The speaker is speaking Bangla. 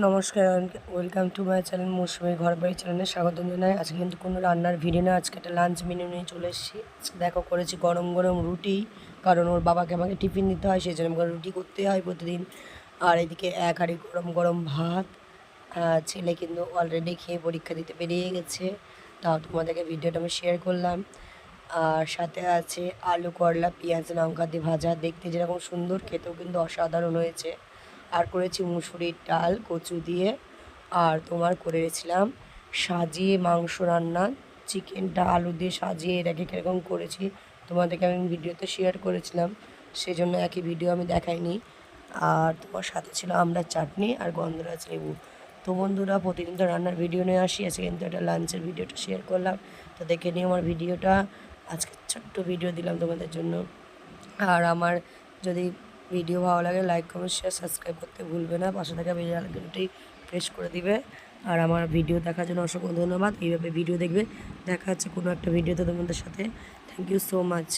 নমস্কার, ওয়েলকাম টু মাই চ্যানেল মৌসুমী ঘরবাড়ি চ্যানেলে স্বাগত জানাই। আজকে কিন্তু কোনো রান্নার ভিডিও না, আজকে একটা লাঞ্চ মেনু নিয়ে চলে এসেছি। দেখো করেছি গরম গরম রুটি, কারণ ওর বাবাকে আমাকে টিফিন দিতে হয়, সেই জন্য আমাকে রুটি করতে হয় প্রতিদিন। আর এদিকে এক হাঁড়ি গরম গরম ভাত। ছেলে কিন্তু অলরেডি খেয়ে পরীক্ষা দিতে বেরিয়ে গেছে, তাও তোমাদেরকে ভিডিওটা আমি শেয়ার করলাম। আর সাথে আছে আলু করলা পেঁয়াজ লঙ্কা দিয়ে ভাজা, দেখতে যেরকম সুন্দর, খেতেও কিন্তু অসাধারণ হয়েছে। আর করেছি মুসুরির ডাল কচু দিয়ে। আর তোমার করেছিলাম সাজিয়ে মাংস রান্না, চিকেনটা আলু দিয়ে সাজিয়ে এটাকে কীরকম করেছি তোমাদেরকে আমি ভিডিওতে শেয়ার করেছিলাম, সেজন্য একই ভিডিও আমি দেখাইনি। আর তোমার সাথে ছিল আমরা চাটনি আর গন্ধরাজ লেবু। তো বন্ধুরা, প্রতিদিন তো রান্নার ভিডিও নিয়ে আসি, আজকে কিন্তু একটা লাঞ্চের ভিডিওটা শেয়ার করলাম। তো দেখে নিয়ে আমার ভিডিওটা, আজকে ছোট্ট ভিডিও দিলাম তোমাদের জন্য। আর আমার যদি ভিডিও ভালো লাগে লাইক কমেন্ট শেয়ার সাবস্ক্রাইব করতে ভুলবে না, পাশে থাকা বেল আইকনটি প্রেস করে দিবে। আর আমার ভিডিও দেখার জন্য অসংখ্য ধন্যবাদ। এইভাবে ভিডিও দেখবে। দেখা হচ্ছে কোনো একটা ভিডিওতে তোমাদের সাথে। Thank you so much.